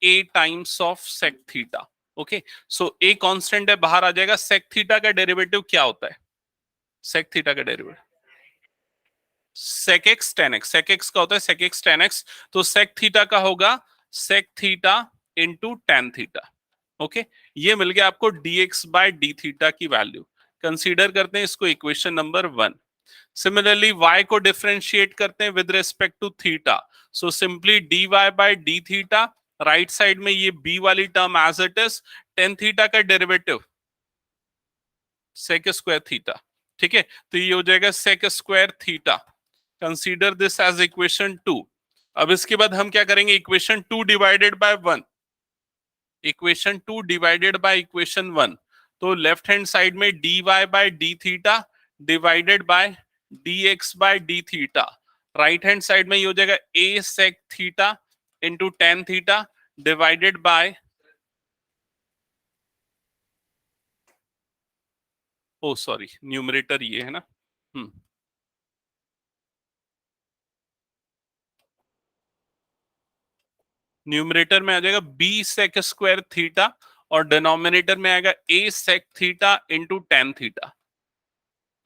a times of sec theta. Okay, so a constant है, बाहर आ जाएगा। sec थीटा का डेरिवेटिव क्या होता है? sec थीटा का derivative sec x tan x, sec x का होता है sec x tan x, तो sec थीटा का होगा sec theta into tan theta. Okay, ये मिल गया आपको dx बाय डी थीटा की वैल्यू। कंसीडर करते हैं इसको इक्वेशन नंबर 1। सिमिलरली y को डिफरेंशिएट करते हैं with respect to theta, so simply dy by d theta, right side में ये b वाली term as it is, tan theta का डेरिवेटिव sec स्क्वायर थीटा। ठीक है, तो ये हो जाएगा sec square theta. Consider this as equation 2। अब इसके बाद हम क्या करेंगे? Equation 2 divided by 1, equation 2 divided by equation 1, तो लेफ्ट हैंड साइड में dy by d theta divided by dx by d theta, right hand side में ये हो जाएगा a sec theta into tan theta divided by, oh sorry numerator ये है ना, numerator में आ जाएगा b sec स्क्वायर थीटा और डिनोमिनेटर में आएगा a sec theta into tan theta.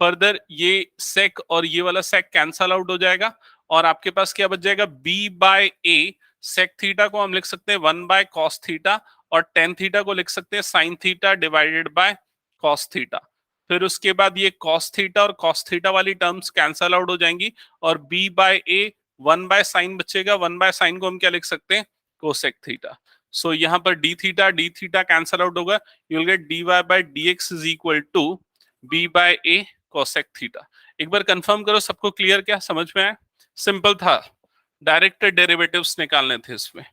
Further ये sec और ये वाला sec कैंसल आउट हो जाएगा और आपके पास क्या बच जाएगा? b बाय a, sec थीटा को हम लिख सकते हैं 1 बाय cos थीटा और tan थीटा को लिख सकते हैं sin theta divided by cos theta. फिर उसके बाद ये cos थीटा और cos थीटा वाली टर्म्स कैंसल आउट हो जाएंगी और b by a 1 by sine बचेगा। 1 बाय साइन को हम क्या लिख सकते हैं? Cosec theta. सो यहाँ पर डी थीटा कैंसल आउट होगा, you will get dy by dx is equal to b by a cosec theta. एक बार कंफर्म करो सबको क्लियर, क्या समझ में आया? सिंपल था, डायरेक्ट डेरिवेटिव्स निकालने थे इसमें।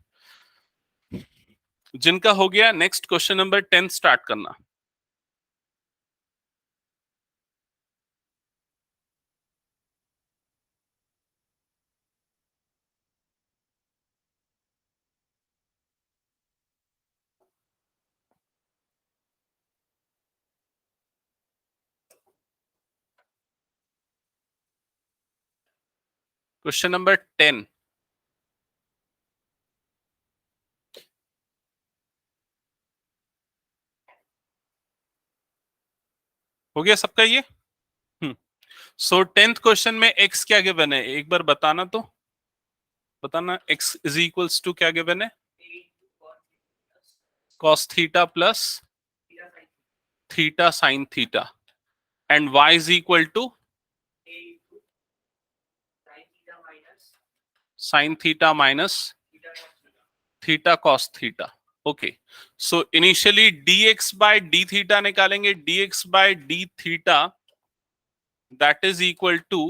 जिनका हो गया, नेक्स्ट क्वेश्चन नंबर 10 स्टार्ट करना। Question number 10। हो गया सबका ये? सो 10th क्वेश्चन में x क्या गिवन है, एक बार बताना तो, बताना। x इज इक्वल्स टू क्या गिवन है? cos theta plus theta sine theta and y is equal to sine theta minus theta cos theta. Okay, so initially dx by d theta निकालेंगे। dx by d theta that is equal to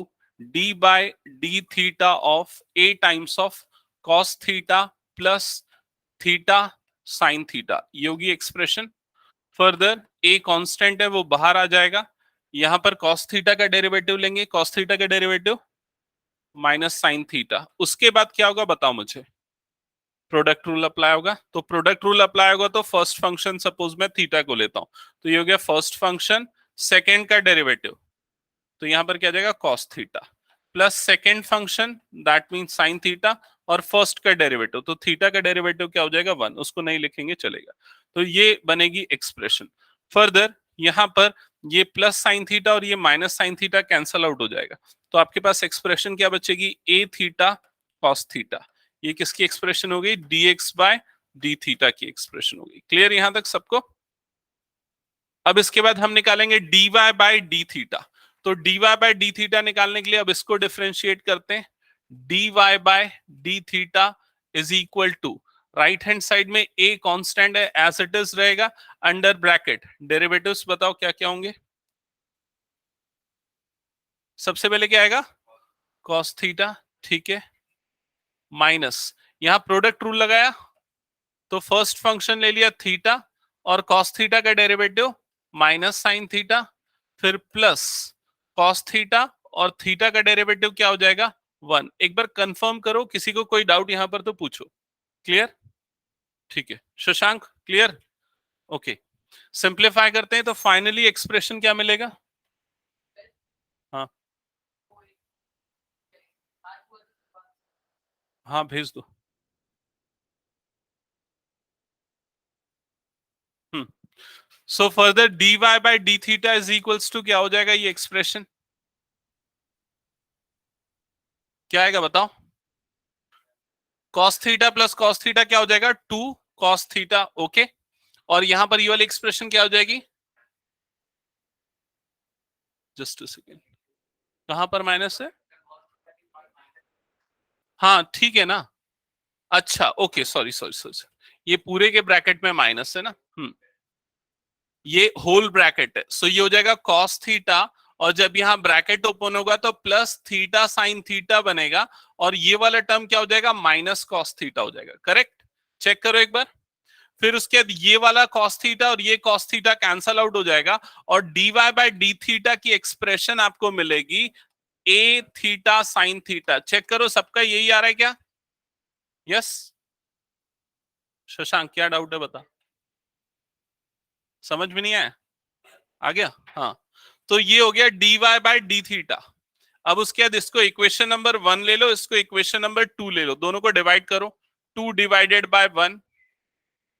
d by d theta of a times of cos theta plus theta sine theta, ये होगी expression. Further a constant है वो बाहर आ जाएगा, यहां पर cos theta का डेरिवेटिव लेंगे, cos थीटा का डेरिवेटिव माइनस साइन थीटा। उसके बाद क्या होगा बताओ मुझे? प्रोडक्ट रूल अप्लाई होगा, तो प्रोडक्ट रूल अप्लाई होगा तो फर्स्ट फंक्शन सपोज मैं थीटा को लेता हूं, तो ये हो गया फर्स्ट फंक्शन, सेकेंड का डेरिवेटिव, तो यहां पर क्या जाएगा? cos theta plus second function that means sin theta और फर्स्ट का डेरिवेटिव, तो थीटा का डेरिवेटिव क्या हो जाएगा? 1, उसको नहीं लिखेंगे चलेगा। तो ये बनेगी एक्सप्रेशन। फर्दर यहां पर ये प्लस साइन थीटा और ये minus sine theta cancel out हो जाएगा, तो आपके पास एक्सप्रेशन क्या बचेगी? a theta cos theta. ये किसकी एक्सप्रेशन हो गई? dx बाय डी थीटा की एक्सप्रेशन होगी। क्लियर यहां तक सबको? अब इसके बाद हम निकालेंगे dy बाय डी थीटा, तो dy बाय डी थीटा निकालने के लिए अब इसको डिफरेंशिएट करते हैं। dy by d theta is equal to, right hand side में a कांस्टेंट है एज इट इज रहेगा, अंडर ब्रैकेट डेरिवेटिव्स बताओ क्या क्या होंगे? सबसे पहले क्या आएगा? cos थीटा, ठीक है, माइनस यहां प्रोडक्ट रूल लगाया तो फर्स्ट फंक्शन ले लिया थीटा और cos थीटा का डेरिवेटिव माइनस साइन थीटा, फिर प्लस cos थीटा और थीटा का डेरिवेटिव क्या हो जाएगा? 1। एक बार कंफर्म करो, किसी को कोई डाउट यहां पर तो पूछो। क्लियर? ठीक है शशांक, क्लियर? ओके, सिंप्लीफाई करते हैं तो फाइनली एक्सप्रेशन क्या मिलेगा? हाँ हाँ भेज दो। So further dy by d theta is equals to क्या हो जाएगा ये एक्सप्रेशन? क्या आएगा बताओ? cos theta plus cos theta क्या हो जाएगा? 2 cos थीटा। ओके, और यहां पर ये वाली एक्सप्रेशन क्या हो जाएगी? जस्ट अ सेकेंड, कहां पर माइनस है? हाँ ठीक है ना। अच्छा ओके, सॉरी सॉरी सॉरी, ये पूरे के ब्रैकेट में माइनस है ना। ये होल ब्रैकेट है, सो ये हो जाएगा cos थीटा, और जब यहाँ ब्रैकेट ओपन होगा तो प्लस थीटा साइन थीटा बनेगा, और ये वाला टर्म क्या हो जाएगा? माइनस cos थीटा हो जाएगा। करेक्ट? चेक करो एक बार। फिर उसके बाद ये वाला cos थीटा और ये cos थीटा कैंसल आउट हो जाएगा, और dy बाय डी थीटा की एक्सप्रेशन आपको मिलेगी a theta sine theta. Check करो सबका यही आ रहा है क्या? यस शशांक, क्या डाउट है बता? समझ में नहीं आया? आ गया? हाँ, तो ये हो गया dy बाय डी थीटा। अब उसके बाद इसको इक्वेशन नंबर 1 ले लो, इसको इक्वेशन नंबर 2 ले लो, दोनों को डिवाइड करो। 2 divided by 1,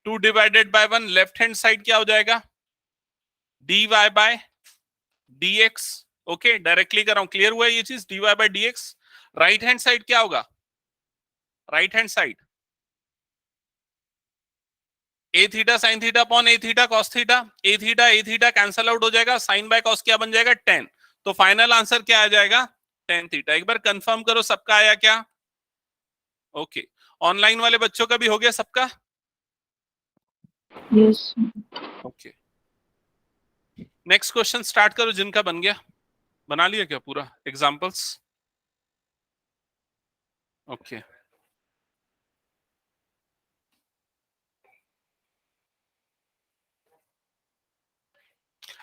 2 divided by 1, left hand side क्या हो जाएगा? dy by dx। Okay, directly कर रहा हूं, क्लियर हुआ ये चीज? dy by dx। Right hand side क्या होगा? Right hand side a theta sine theta upon a theta cos theta. A theta cancel out हो जाएगा, साइन बाय कॉस क्या बन जाएगा? 10। तो फाइनल आंसर क्या आ जाएगा? 10 थीटा। एक बार कंफर्म करो सबका आया क्या? ओके, ऑनलाइन वाले बच्चों का भी हो गया सबका? Yes. Okay, next question start करो, जिनका बन गया। बना लिया क्या पूरा एग्जांपल्स? ओके,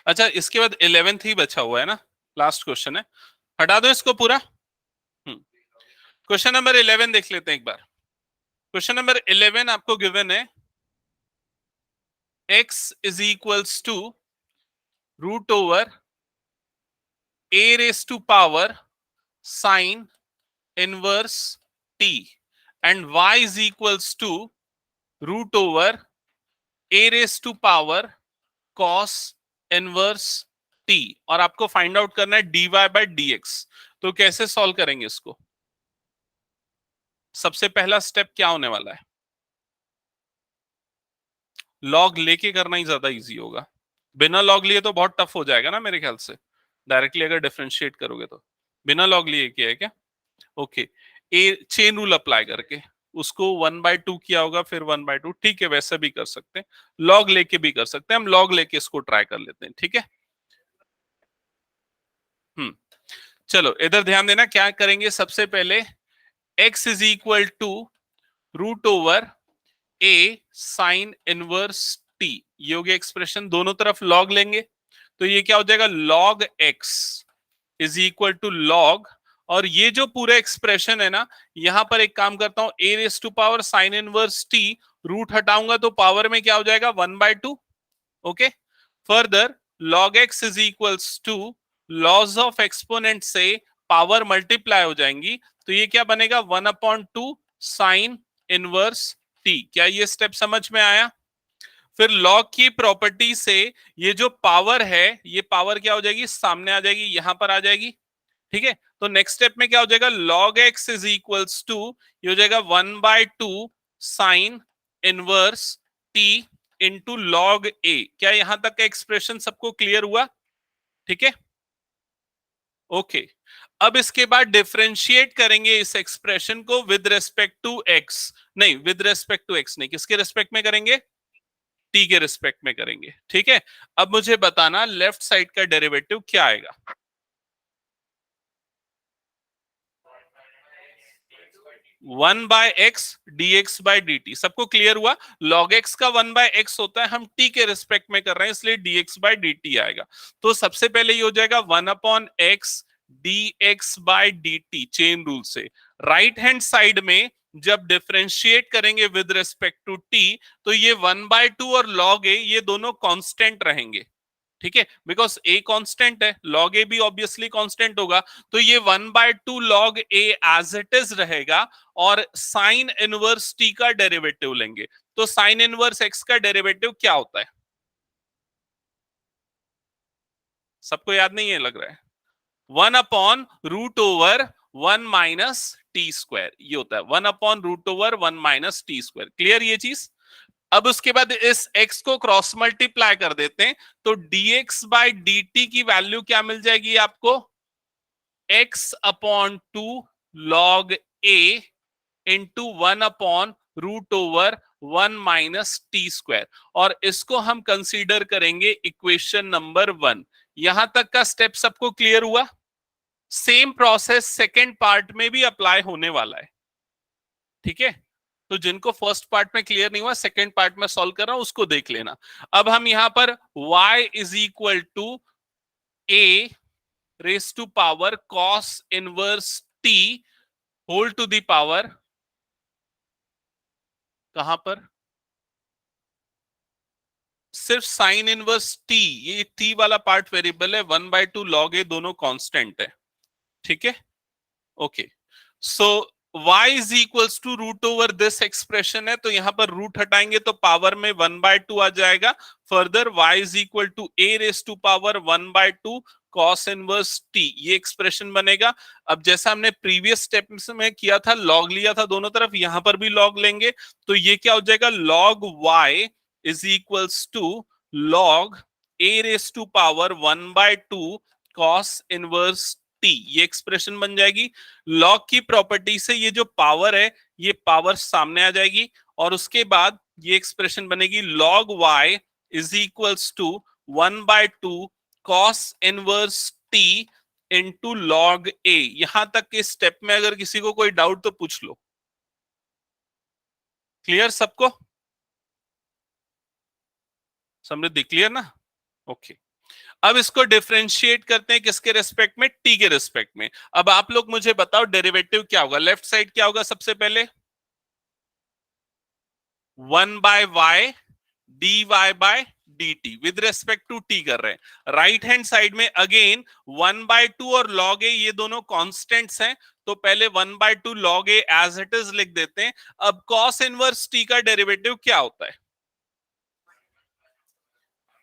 अच्छा इसके बाद 11th ही बचा हुआ है ना, लास्ट क्वेश्चन है, हटा दो इसको पूरा। क्वेश्चन नंबर 11 देख लेते हैं एक बार। क्वेश्चन नंबर 11 आपको गिवन है x is equals to root over a raise to power sine inverse t and y is equals to root over a raise to power cos inverse t, और आपको find out करना है dy by dx। तो कैसे solve करेंगे इसको? सबसे पहला स्टेप क्या होने वाला है? लॉग लेके करना ही ज्यादा इजी होगा, बिना लॉग लिए तो बहुत टफ हो जाएगा ना मेरे ख्याल से, डायरेक्टली अगर डिफरेंशिएट करोगे तो। बिना लॉग लिए किया है क्या? ओके, ए चेन रूल अप्लाई करके उसको 1/2 किया होगा, फिर 1/2, ठीक है, वैसे भी कर सकते हैं, लॉग लेके भी कर सकते हैं। हम लॉग लेके इसको ट्राई कर लेते हैं, ठीक है। चलो इधर ध्यान देना, क्या करेंगे सबसे पहले? x is equal to root over a sine inverse t, ये हो गया एक्सप्रेशन, दोनों तरफ लॉग लेंगे तो ये क्या हो जाएगा? Log x is equal to log, और ये जो पूरा एक्सप्रेशन है ना, यहां पर एक काम करता हूं, a raise to power sine inverse t, root हटाऊंगा तो पावर में क्या हो जाएगा? 1/2। Okay, further log x is equals to log of exponent से पावर मल्टीप्लाई हो जाएंगी, तो ये क्या बनेगा? 1/2 साइन इनवर्स t। क्या ये स्टेप समझ में आया? फिर लॉग की प्रॉपर्टी से ये जो पावर है, ये पावर क्या हो जाएगी? सामने आ जाएगी, यहां पर आ जाएगी, ठीक है। तो नेक्स्ट स्टेप में क्या हो जाएगा? log x is equals to, ये हो जाएगा 1/2 sine inverse t into log a। क्या यहां तक का एक्सप्रेशन सबको क्लियर हुआ? ठीक है, ओके। अब इसके बाद डिफरेंशिएट करेंगे इस एक्सप्रेशन को विद रेस्पेक्ट टू x, नहीं विद रेस्पेक्ट टू x नहीं, किसके रेस्पेक्ट में करेंगे? t के रेस्पेक्ट में करेंगे, ठीक है। अब मुझे बताना लेफ्ट साइड का डेरिवेटिव क्या आएगा? 1/x dx बाय dt, सबको क्लियर हुआ? log x का 1/x होता है, हम t के रिस्पेक्ट में कर रहे हैं इसलिए dx बाय dt आएगा। तो सबसे पहले ये हो जाएगा 1/x dx by dt chain rule से। राइट हैंड साइड में जब डिफरेंशिएट करेंगे विद रिस्पेक्ट टू t, तो ये 1/2 और log a ये दोनों कांस्टेंट रहेंगे, ठीक है, बिकॉज ए कांस्टेंट है, लॉग ए भी ऑब्वियसली कांस्टेंट होगा, तो ये 1/2 log a as it is रहेगा, और साइन इनवर्स टी का डेरिवेटिव लेंगे। तो साइन इनवर्स एक्स का डेरिवेटिव क्या होता है? सबको याद नहीं है लग रहा है। 1/√1 - t², ये होता है 1/√1 - t²। क्लियर ये चीज? अब उसके बाद इस x को क्रॉस मल्टीप्लाई कर देते हैं, तो dx/dt की वैल्यू क्या मिल जाएगी आपको? x/2 log a into 1/√1 - t²। और इसको हम कंसीडर करेंगे इक्वेशन नंबर 1। यहां तक का स्टेप सबको क्लियर हुआ? सेम प्रोसेस सेकेंड पार्ट में भी अप्लाई होने वाला है, ठीक है? तो जिनको फर्स्ट पार्ट में क्लियर नहीं हुआ, सेकेंड पार्ट में सॉल्व कर रहा हूं, उसको देख लेना। अब हम यहां पर y is equal to a raise to power cos inverse t whole to the power, कहां पर? सिर्फ साइन इनवर्स t, ये t वाला पार्ट वेरिएबल है, 1/2 log a दोनों कांस्टेंट है, ठीक है? Okay, so y is equals to root over this expression है, तो यहां पर रूट हटाएंगे तो पावर में 1/2 आ जाएगा। Further y is equal to a raise to power 1/2 cos inverse t, ये एक्सप्रेशन बनेगा। अब जैसा हमने प्रीवियस स्टेप में किया था, लॉग लिया था दोनों तरफ, यहां पर भी लॉग लेंगे, तो ये क्या हो जाएगा? log y is equals to log a raise to power 1/2 cos inverse t, ये एक्सप्रेशन बन जाएगी। लॉग की प्रॉपर्टी से ये जो पावर है, ये पावर सामने आ जाएगी, और उसके बाद ये एक्सप्रेशन बनेगी log y is equals to 1/2 cos inverse t into log a। यहां तक के स्टेप में अगर किसी को कोई डाउट तो पूछ लो। क्लियर सबको? समृद्धि क्लियर ना? ओके, अब इसको डिफरेंशिएट करते हैं किसके रेस्पेक्ट में? टी के रेस्पेक्ट में। अब आप लोग मुझे बताओ डेरिवेटिव क्या होगा? लेफ्ट साइड क्या होगा सबसे पहले? 1/y dy/dt with respect to T कर रहे हैं। राइट हैंड साइड में अगेन 1/2 और log a, ये दोनों कांस्टेंट्स हैं, तो पहले 1/2 log a as it is लिख देते हैं। अब cos इनवर्स t का डेरिवेटिव क्या होता है?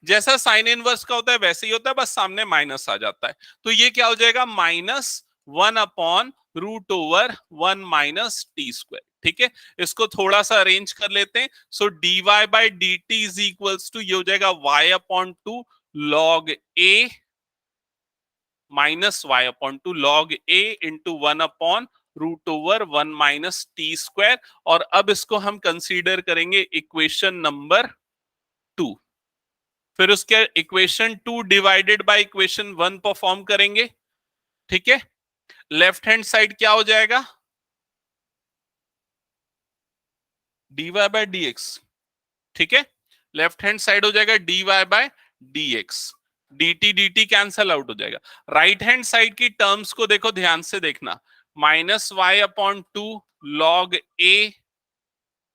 जैसा साइन इनवर्स का होता है वैसे ही होता है, बस सामने माइनस आ जाता है। तो ये क्या हो जाएगा? -1/√1 - t²। ठीक है, इसको थोड़ा सा अरेंज कर लेते हैं। सो dy/dt इज इक्वल्स टू, ये हो जाएगा y/2 log a minus y/2 log a into 1/√1 - t²। और अब इसको हम कंसीडर करेंगे इक्वेशन नंबर 2। फिर उसके equation 2 divided by equation 1 perform करेंगे, ठीक है? लेफ्ट हैंड साइड क्या हो जाएगा? dy/dx, ठीक है? लेफ्ट हैंड साइड हो जाएगा dy/dx, dt कैंसल आउट हो जाएगा। राइट हैंड साइड की टर्म्स को देखो, ध्यान से देखना, -y/2 log a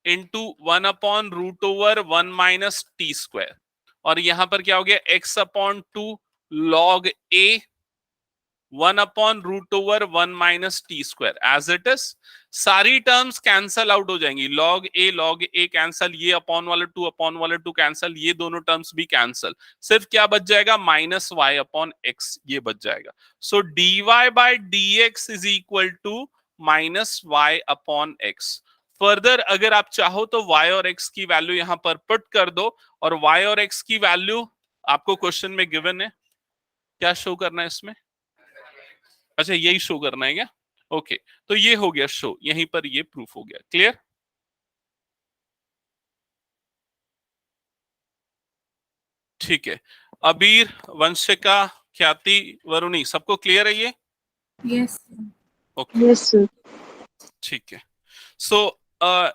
into 1/√1 - t²। और यहां पर क्या हो गया? x/2 log a 1/√1 - t², as it is. सारी टर्म्स कैंसल आउट हो जाएंगी, log a कैंसल, ये अपॉन वाले 2 कैंसल, ये दोनों टर्म्स भी कैंसल। सिर्फ क्या बच जाएगा? -y/x, ये बच जाएगा। So dy/dx is equal to -y/x। Further अगर आप चाहो तो y और x की वैल्यू यहां पर पुट कर दो, और y और x की वैल्यू आपको क्वेश्चन में गिवन है। क्या शो करना है इसमें? अच्छा, यही शो करना है क्या? ओके, तो ये हो गया शो, यहीं पर ये प्रूफ हो गया। क्लियर? ठीक है, अबीर, वंशिका, ख्याति, वरुणी, सबको क्लियर है ये? Yes okay, yes sir. ठीक है। सो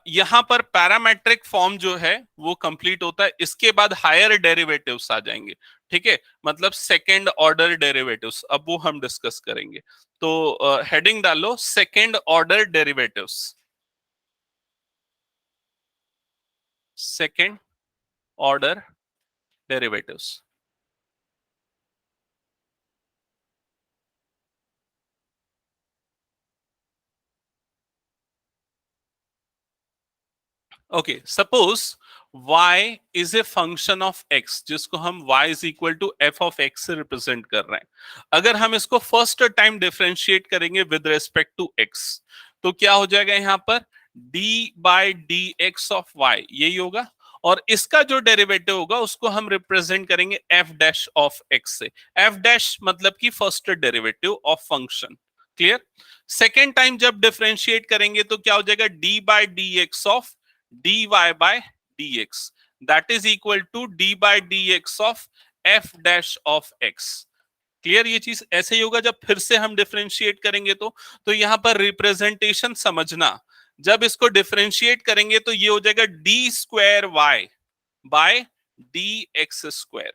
यहां पर पैरामेट्रिक फॉर्म जो है वो कंप्लीट होता है, इसके बाद हायर डेरिवेटिव्स आ जाएंगे, ठीक है? मतलब सेकंड ऑर्डर डेरिवेटिव्स, अब वो हम डिस्कस करेंगे। तो हेडिंग डालो, second order derivatives. Second order derivatives. Okay, suppose y is a function of x, जिसको हम y is equal to f of x से रिप्रेजेंट कर रहे हैं। अगर हम इसको फर्स्ट टाइम डिफरेंशिएट करेंगे विद रिस्पेक्ट टू x, तो क्या हो जाएगा यहाँ पर d by d x of y, यही होगा। और इसका जो डेरिवेटिव होगा उसको हम रिप्रेजेंट करेंगे एफ डैश ऑफ एक्स से। एफ डैश मतलब कि first derivative of function. Clear? Second time जब डिफरेंशिएट करेंगे तो क्या हो जाएगा d by d x of d y by dx, that is equal to d by dx of f dash of x। Clear? ये चीज ऐसे ही होगा जब फिर से हम डिफरेंशिएट करेंगे तो यहां पर रिप्रेजेंटेशन समझना। जब इसको डिफरेंशिएट करेंगे तो ये हो जाएगा d square y by d x square.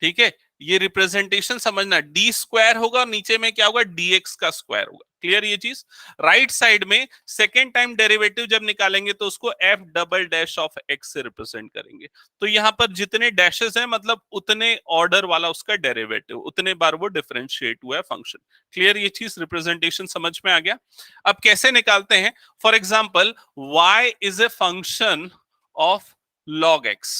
ठीक है, ये रिप्रेजेंटेशन समझना, डी स्क्वायर होगा और नीचे में क्या होगा डीएक्स का स्क्वायर होगा। क्लियर ये चीज? राइट साइड में सेकेंड टाइम डेरिवेटिव जब निकालेंगे तो उसको F double dash of x से रिप्रेजेंट करेंगे। तो यहां पर जितने डैशेस हैं मतलब उतने ऑर्डर वाला उसका डेरिवेटिव, उतने बार वो डिफरेंशिएट हुआ है फंक्शन। क्लियर ये चीज? रिप्रेजेंटेशन समझ में आ गया? अब कैसे निकालते हैं? For example y is a function of log x,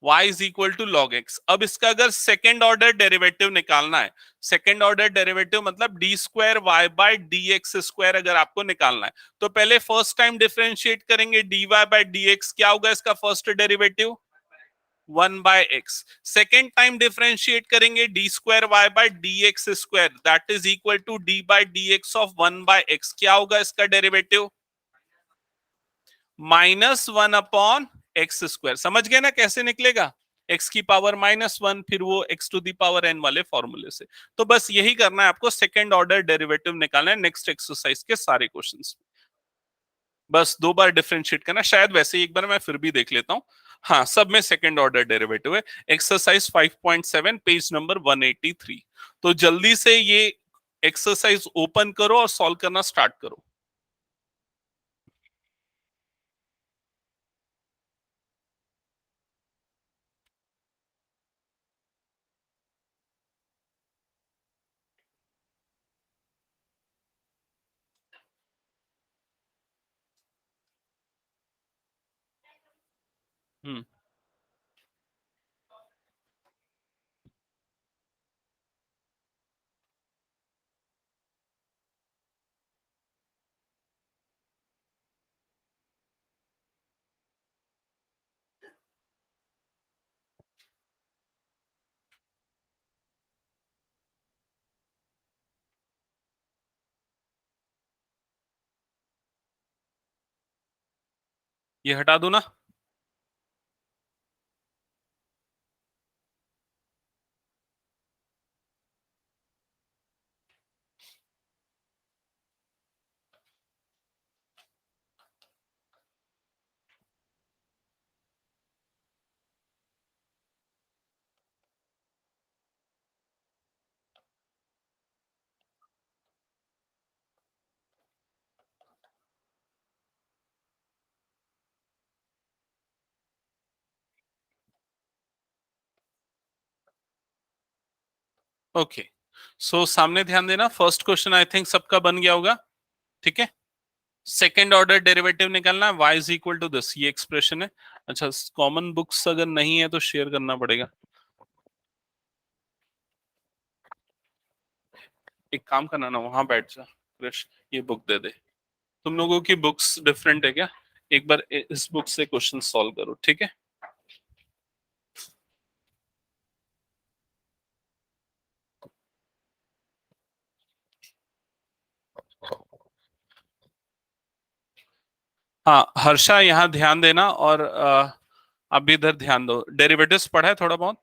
y is equal to log x. अब इसका अगर सेकेंड ऑर्डर डेरिवेटिव निकालना है, सेकेंड ऑर्डर डेरिवेटिव मतलब d square y by d x square अगर आपको निकालना है, तो पहले फर्स्ट टाइम डिफरेंशिएट करेंगे d y by d x, क्या होगा इसका first derivative 1 by x. Second time differentiate करेंगे d square y by d x square, that is equal to d by d x of 1 by x, क्या होगा इसका derivative -1 upon x square. समझ गए ना कैसे निकलेगा? एक्स की पावर -1 फिर वो x to the power n वाले फॉर्मूले से। तो बस यही करना है आपको, सेकेंड ऑर्डर डेरिवेटिव निकालना है नेक्स्ट एक्सरसाइज के सारे क्वेश्चंस। बस 2 बार डिफरेंशिएट करना, शायद वैसे ही एक बार मैं फिर भी देख लेता हूं। हाँ, सब में सेकेंड ऑर्डर डेरिवेटिव है। Exercise 5.7 page number 183। तो जल्दी से ये एक्सरसाइज ओपन करो और सॉल्व करना स्टार्ट करो। हम्म ये हटा दो ना। ओके, सो सामने ध्यान देना, फर्स्ट क्वेश्चन आई थिंक सबका बन गया होगा। ठीक है, सेकेंड ऑर्डर डेरिवेटिव निकालना है, y is equal to this, ये एक्सप्रेशन है। अच्छा, कॉमन बुक्स अगर नहीं है तो शेयर करना पड़ेगा। एक काम करना ना, वहां बैठ जा कृष, ये बुक दे दे। तुम लोगों की बुक्स डिफरेंट है क्या? एक बार इस बुक से क्वेश्चन सॉल्व करो, ठीक है? हाँ हर्षा, यहाँ ध्यान देना और आप भी इधर ध्यान दो। डेरिवेटिव्स पढ़ा है थोड़ा बहुत?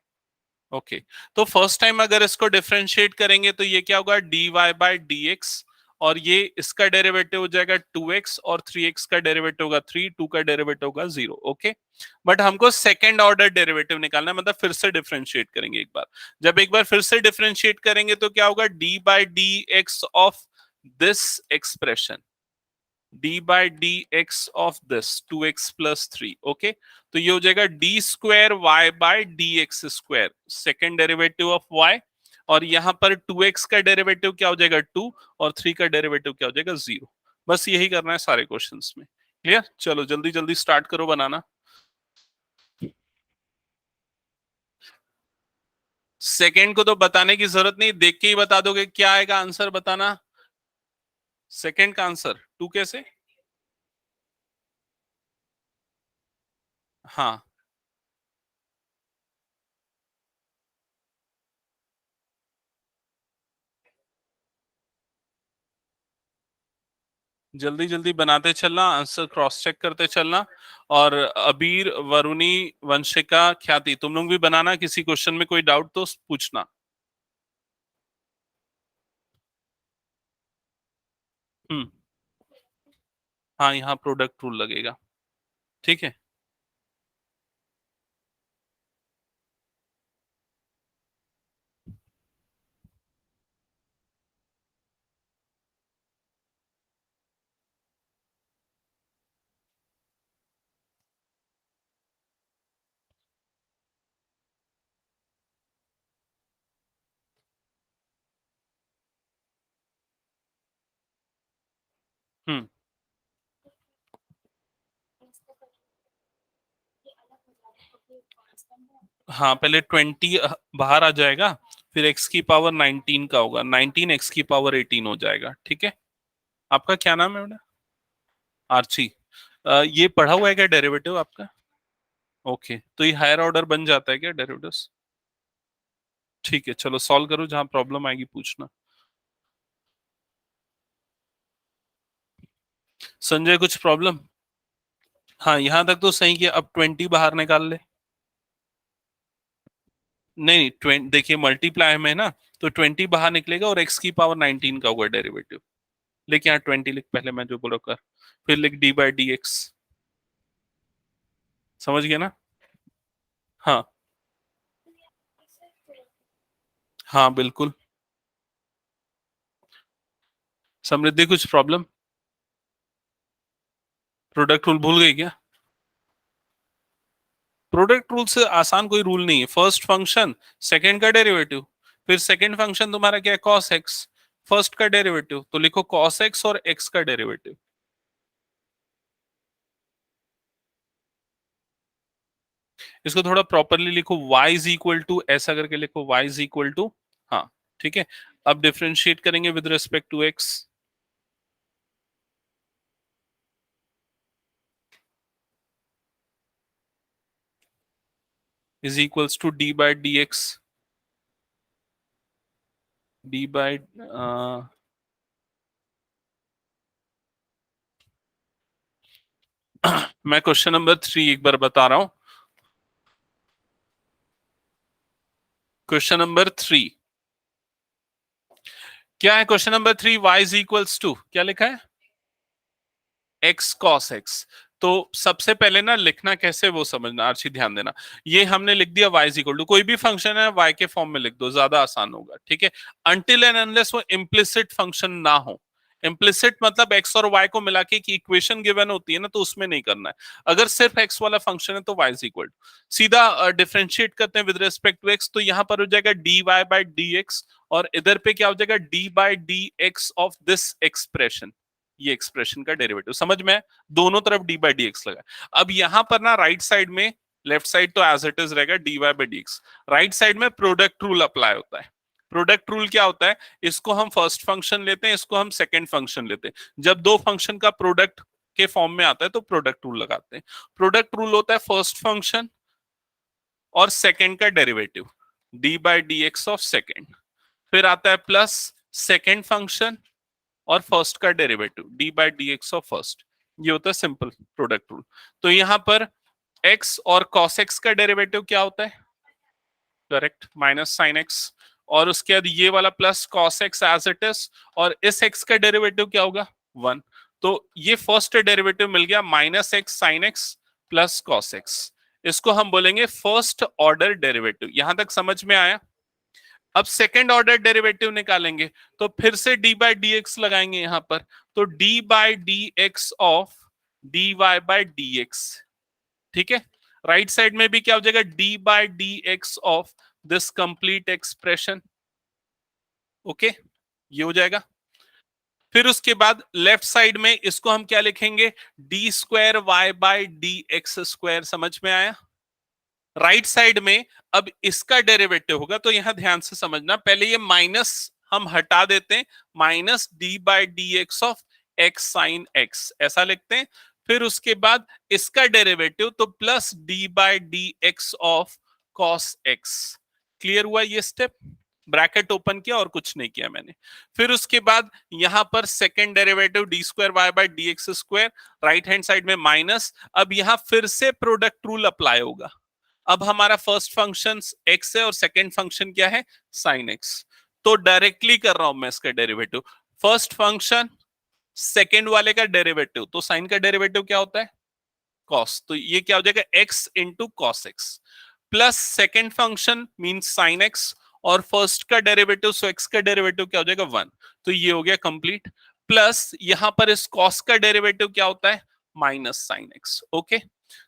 ओके, तो फर्स्ट टाइम अगर इसको डिफरेंशिएट करेंगे तो ये क्या होगा d y by d x, और ये इसका डेरिवेटिव हो जाएगा 2x, और 3x का डेरिवेटिव होगा 3, 2 का डेरिवेटिव होगा 0। ओके, बट हमको सेकेंड ऑर्डर डेरिवेटिव निकालना है, मतलब फिर से डिफरेंशिएट करेंगे एक बार। जब एक बार फिर से डिफरेंशिएट करेंगे तो क्या होगा d by d x of this expression, d by d x of this 2x plus 3। Okay, तो ये हो जाएगा d square y by d x square, second derivative of y, और यहां पर 2x का डेरिवेटिव क्या हो जाएगा 2, और 3 का डेरिवेटिव क्या हो जाएगा 0। बस यही करना है सारे क्वेश्चंस में। क्लियर? चलो जल्दी जल्दी स्टार्ट करो बनाना। सेकंड को तो बताने की जरूरत नहीं, देख के ही बता दोगे क्या आएगा आंसर, बताना। सेकंड का आंसर 2 कैसे? हाँ, जल्दी जल्दी बनाते चलना, आंसर क्रॉस चेक करते चलना। और अबीर, वरुणी, वंशिका, ख्याति, तुम लोग भी बनाना, किसी क्वेश्चन में कोई डाउट तो पूछना। हम्म। हाँ, यहाँ प्रोडक्ट रूल लगेगा। ठीक है। हम्म। हाँ, पहले 20 बाहर आ जाएगा, फिर एक्स की पावर 19 का होगा, 19 एक्स की पावर 18 हो जाएगा। ठीक है। आपका क्या नाम है बेटा? आर्ची। ये पढ़ा हुआ है क्या डेरिवेटिव आपका? ओके, तो ये हायर ऑर्डर बन जाता है क्या डेरिवेटिव्स? ठीक है, चलो सॉल्व करो, जहां प्रॉब्लम आएगी पूछना। संजय, कुछ प्रॉब्लम? हाँ, यहां तक तो सही किया, अब 20 बाहर निकाल ले। नहीं, 20 देखिए मल्टीप्लाई में ना, तो 20 बाहर निकलेगा और एक्स की पावर 19 का होगा डेरिवेटिव। लिख यहाँ 20 लिख, पहले मैं जो बोला कर, फिर लिख डी बाई डी एक्स। समझ गया ना? हाँ। हाँ बिल्कुल। समृद्धि, कुछ प्रॉब्लम? प्रोडक्ट रूल भूल गई क्या? प्रोडक्ट रूल से आसान कोई रूल नहीं है। फर्स्ट फंक्शन, सेकंड का डेरिवेटिव, फिर सेकंड फंक्शन तुम्हारा क्या है, कॉस एक्स, फर्स्ट का डेरिवेटिव तो लिखो कॉस एक्स और एक्स का डेरिवेटिव। इसको थोड़ा प्रॉपरली लिखो, y इज इक्वल टू, ऐसा करके लिखो, y इज इक्वल टू, हाँ ठीक है। अब डिफरेंशिएट करेंगे with respect to x, is equals to d by d x, d by, मैं क्वेश्चन नंबर 3 एक बार बता रहा हूं। क्वेश्चन नंबर 3 क्या है? Question number 3, y is equals to क्या लिखा है, एक्स कॉस एक्स। तो सबसे पहले ना लिखना कैसे वो समझना, आर्ची ध्यान देना। ये हमने लिख दिया y इज इक्वल टू, कोई भी फंक्शन है y के फॉर्म में लिख दो, ज्यादा आसान होगा। ठीक है। अनटिल एंड अनलेस वो इम्प्लिसिट फंक्शन ना हो। इम्प्लिसिट मतलब x और y को मिला के की इक्वेशन गिवन होती है ना, तो उसमें नहीं करना है। अगर सिर्फ x वाला फंक्शन है तो y इज इक्वल टू, सीधा डिफरेंशिएट करते हैं विद रिस्पेक्ट टू x, तो यहां पर हो जाएगा dy बाई डी एक्स, और इधर पे क्या हो जाएगा, d by d x of this expression. ये एक्सप्रेशन का डेरिवेटिव समझ में है? दोनों तरफ डी बाई डी एक्स लगा। अब यहां पर ना राइट साइड में, लेफ्ट साइड तो एज इट इज रहेगा d y by d x, right side में प्रोडक्ट रूल अप्लाई होता है। प्रोडक्ट रूल क्या होता है, इसको हम फर्स्ट फंक्शन लेते हैं, इसको हम सेकंड फंक्शन लेते हैं। जब दो फंक्शन का प्रोडक्ट के फॉर्म में आता है तो प्रोडक्ट रूल लगाते हैं। प्रोडक्ट रूल होता है फर्स्ट फंक्शन और सेकंड का derivative, d by d x of second, फिर आता है प्लस सेकंड फंक्शन और फर्स्ट का derivative, d by d x of first. ये होता है सिंपल प्रोडक्ट रूल। तो यहां पर x और cos x का डेरिवेटिव क्या होता है, करेक्ट, माइनस साइन x, और उसके बाद ये वाला plus cos x as it is, और इस x का डेरिवेटिव क्या होगा, 1। तो ये फर्स्ट डेरिवेटिव मिल गया, minus x sine x plus cos x. इसको हम बोलेंगे फर्स्ट ऑर्डर डेरिवेटिव। यहां तक समझ में आया? अब सेकेंड ऑर्डर डेरिवेटिव निकालेंगे, तो फिर से डी बाई डी एक्स लगाएंगे यहां पर, तो d by d x of d y by d x. ठीक है। राइट साइड में भी क्या हो जाएगा, d by d x of this complete expression. Okay, ये हो जाएगा। फिर उसके बाद लेफ्ट साइड में इसको हम क्या लिखेंगे, d square y by d x square. समझ में आया? राइट साइड में अब इसका डेरिवेटिव होगा, तो यहां ध्यान से समझना, पहले ये माइनस हम हटा देते हैं, minus D by d x of x sine x ऐसा लिखते हैं। फिर उसके बाद इसका डेरिवेटिव तो plus D by d x of cos x. Clear हुआ ये स्टेप? ब्रैकेट ओपन किया और कुछ नहीं किया मैंने। फिर उसके बाद यहां पर second derivative d square y by d x square, right hand side में माइनस। अब यहां फिर से प्रोडक्ट रूल अप्लाई होगा। अब हमारा फर्स्ट फंक्शन एक्स है और सेकेंड फंक्शन क्या है? Sine x. तो डायरेक्टली कर रहा हूं मैं इसका डेरिवेटिव, फर्स्ट फंक्शन सेकेंड वाले का डेरिवेटिव, तो साइन का डेरिवेटिव क्या होता है? कॉस, तो ये क्या हो जाएगा? X into cos x plus second function mean sine x और फर्स्ट का डेरिवेटिव, सो एक्स का डेरिवेटिव क्या हो जाएगा? 1। तो ये हो गया कंप्लीट। प्लस यहां पर इस कॉस का डेरिवेटिव क्या होता है? Minus sine x. ओके,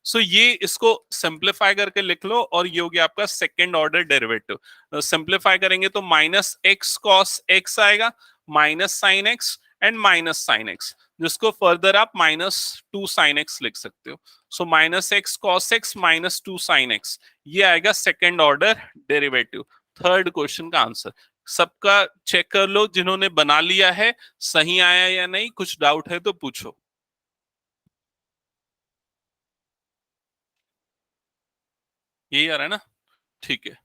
सो ये इसको सिंप्लीफाई करके लिख लो और ये हो गया आपका सेकेंड ऑर्डर डेरिवेटिव। सिंप्लीफाई करेंगे तो माइनस एक्स कॉस एक्स आएगा, minus sine x and minus sine x, जिसको फर्दर आप माइनस टू साइन एक्स लिख सकते हो। So minus x cos x minus two sine x, ये आएगा second order derivative. Third question का आंसर। सबका चेक कर लो, जिन्होंने बना लिया है सही आया या नहीं, कुछ डाउट है तो पूछो। यही आ रहा है ना? ठीक है।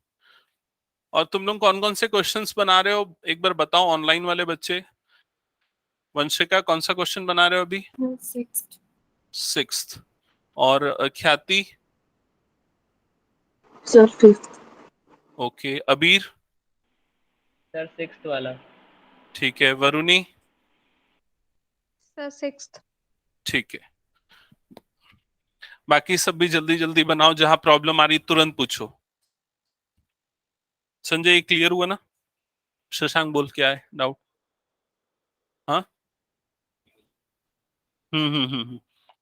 और तुम लोग कौन कौन से क्वेश्चंस बना रहे हो एक बार बताओ, ऑनलाइन वाले बच्चे। वंशिका कौन सा क्वेश्चन बना रहे हो अभी? सिक्स्थ। सिक्स्थ। और ख्याति? Sir fifth. ओके, अबीर? सर सिक्स्थ वाला। ठीक है, वरुणी? Sir sixth. ठीक है, बाकी सब भी जल्दी जल्दी बनाओ, जहां प्रॉब्लम आ रही तुरंत पूछो। संजय ये क्लियर हुआ ना? शशांक बोल क्या है डाउट? हाँ।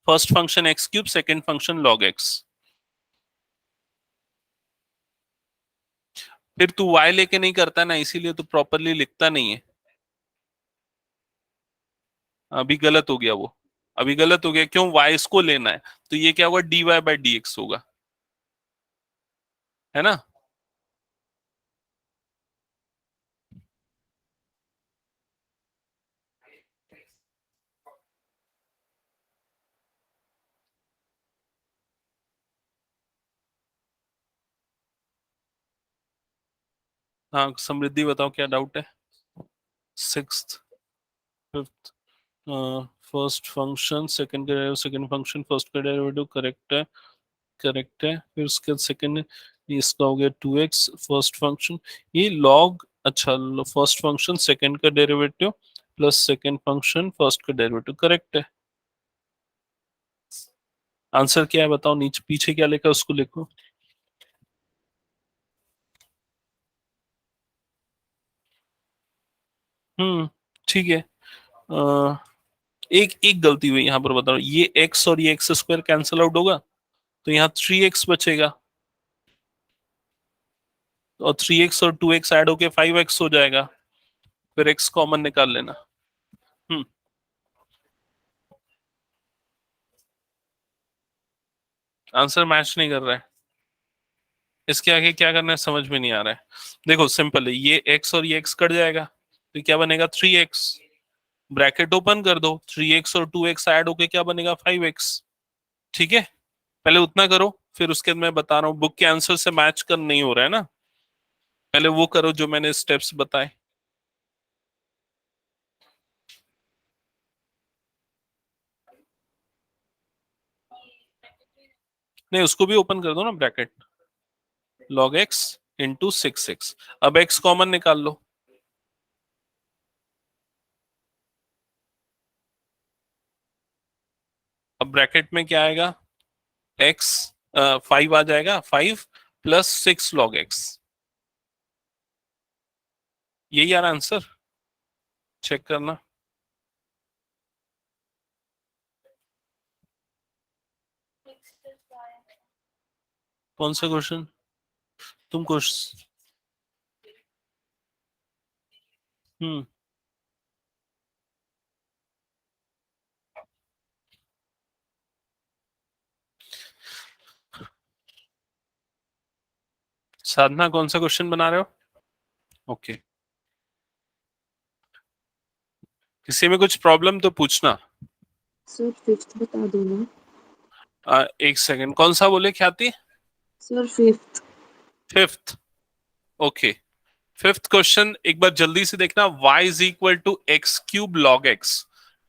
First function x cube, second function log x. फिर तू y लेके नहीं करता ना, इसीलिए तू प्रॉपरली लिखता नहीं है। अभी गलत हो गया वो, अभी गलत हो गया। क्यों? y इसको लेना है, तो ये क्या होगा? dy बाई डी एक्स होगा, है ना? हाँ, समृद्धि बताओ क्या डाउट है? Sixth, fifth, first function second का डेरिवेटिव, सेकंड फंक्शन फर्स्ट का डेरिवेटिव, करेक्ट है, करेक्ट है। फिर उसके सेकंड इसका हो गया 2x फर्स्ट फंक्शन, ये लॉग, अच्छा फर्स्ट फंक्शन सेकंड का derivative plus second function first का डेरिवेटिव, करेक्ट है। आंसर क्या है बताओ, नीचे पीछे क्या लिखा है उसको लिखो। ठीक है। एक एक गलती हुई यहाँ पर, बताओ ये x और ये एक्स स्क्वायर कैंसिल आउट होगा, तो यहाँ 3x बचेगा, और 3x और 2x ऐड होके 5x हो जाएगा, फिर x कॉमन निकाल लेना। हम्म आंसर मैच नहीं कर रहा है, इसके आगे क्या करना है समझ में नहीं आ रहा है। देखो सिंपल है, ये x और ये x कट जाएगा, तो क्या बनेगा? 3x। ब्रैकेट ओपन कर दो, 3x और 2x ऐड होके क्या बनेगा? 5x। ठीक है, पहले उतना करो, फिर उसके बाद मैं बता रहा हूँ। बुक के आंसर से मैच कर नहीं हो रहा है ना, पहले वो करो जो मैंने स्टेप्स बताए। नहीं, उसको भी ओपन कर दो ना bracket, log x into 6x। अब x कॉमन निकाल लो, अब ब्रैकेट में क्या आएगा? x 5 आ जाएगा, 5 प्लस 6 log x, यही आ रहा आंसर, चेक करना। कौन सा क्वेश्चन? तुम क्वेश्चन हम्म साधना कौन सा क्वेश्चन बना रहे हो? ओके, किसी में कुछ प्रॉब्लम तो पूछना। सर फिफ्थ बता दो ना। एक सेकंड, कौन सा बोले Khyati? Sir fifth. Fifth, okay. Fifth question एक बार जल्दी से देखना, y is equal to x cube log x.